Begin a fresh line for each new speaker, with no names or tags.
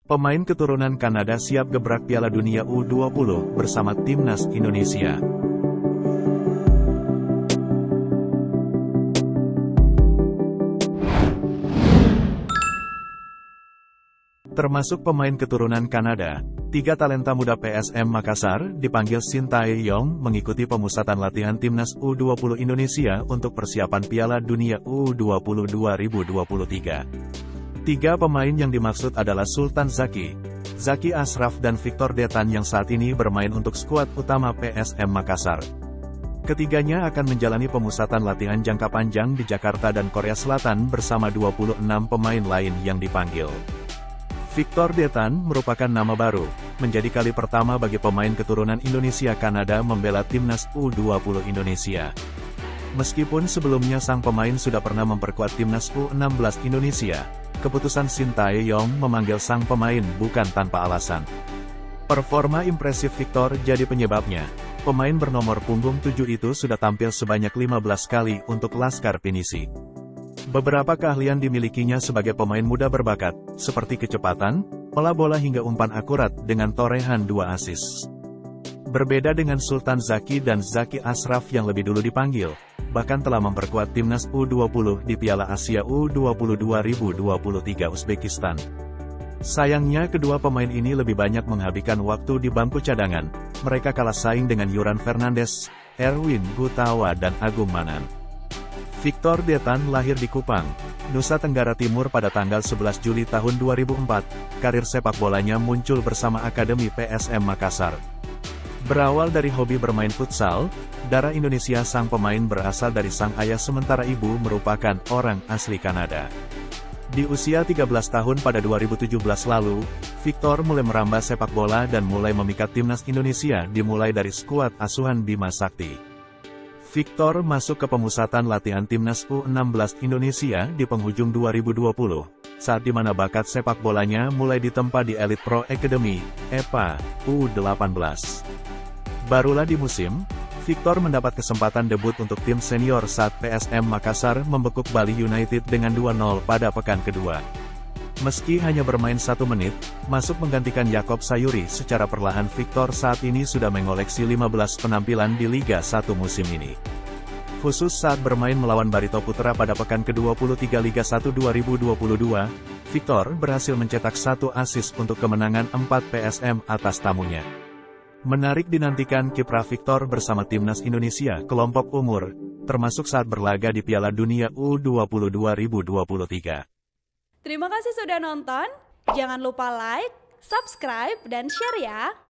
Pemain keturunan Kanada siap gebrak Piala Dunia U20 bersama Timnas Indonesia. Termasuk pemain keturunan Kanada, 3 talenta muda PSM Makassar dipanggil Shin Tae-yong mengikuti pemusatan latihan Timnas U20 Indonesia untuk persiapan Piala Dunia U20 2023. 3 pemain yang dimaksud adalah Sultan Zaki, Zaki Ashraf dan Victor Detan yang saat ini bermain untuk skuad utama PSM Makassar. Ketiganya akan menjalani pemusatan latihan jangka panjang di Jakarta dan Korea Selatan bersama 26 pemain lain yang dipanggil. Victor Detan merupakan nama baru, menjadi kali pertama bagi pemain keturunan Indonesia-Kanada membela Timnas U20 Indonesia. Meskipun sebelumnya sang pemain sudah pernah memperkuat Timnas U16 Indonesia, keputusan Shin Tae-yong memanggil sang pemain bukan tanpa alasan. Performa impresif Victor jadi penyebabnya. Pemain bernomor punggung 7 itu sudah tampil sebanyak 15 kali untuk Laskar Pinisi. Beberapa keahlian dimilikinya sebagai pemain muda berbakat, seperti kecepatan, olah bola hingga umpan akurat dengan torehan 2 assist. Berbeda dengan Sultan Zaki dan Zaki Ashraf yang lebih dulu dipanggil, bahkan telah memperkuat Timnas U20 di Piala Asia U20 2023 Uzbekistan. Sayangnya kedua pemain ini lebih banyak menghabiskan waktu di bangku cadangan, mereka kalah saing dengan Yuran Fernandes, Erwin Gutawa dan Agung Manan. Victor Detan lahir di Kupang, Nusa Tenggara Timur pada tanggal 11 Juli tahun 2004, karir sepak bolanya muncul bersama Akademi PSM Makassar. Berawal dari hobi bermain futsal, darah Indonesia sang pemain berasal dari sang ayah sementara ibu merupakan orang asli Kanada. Di usia 13 tahun pada 2017 lalu, Victor mulai merambah sepak bola dan mulai memikat Timnas Indonesia dimulai dari skuad asuhan Bima Sakti. Victor masuk ke pemusatan latihan Timnas U16 Indonesia di penghujung 2020, saat dimana bakat sepak bolanya mulai ditempa di Elite Pro Academy, EPA, U18. Barulah di musim, Victor mendapat kesempatan debut untuk tim senior saat PSM Makassar membekuk Bali United dengan 2-0 pada pekan kedua. Meski hanya bermain 1 menit, masuk menggantikan Yakob Sayuri secara perlahan Victor saat ini sudah mengoleksi 15 penampilan di Liga 1 musim ini. Khusus saat bermain melawan Barito Putra pada pekan ke-23 Liga 1 2022, Victor berhasil mencetak 1 assist untuk kemenangan 4 PSM atas tamunya. Menarik dinantikan kiprah Victor bersama Timnas Indonesia kelompok umur, termasuk saat berlaga di Piala Dunia U20 2023.
Terima kasih sudah nonton, jangan lupa like, subscribe, dan share ya!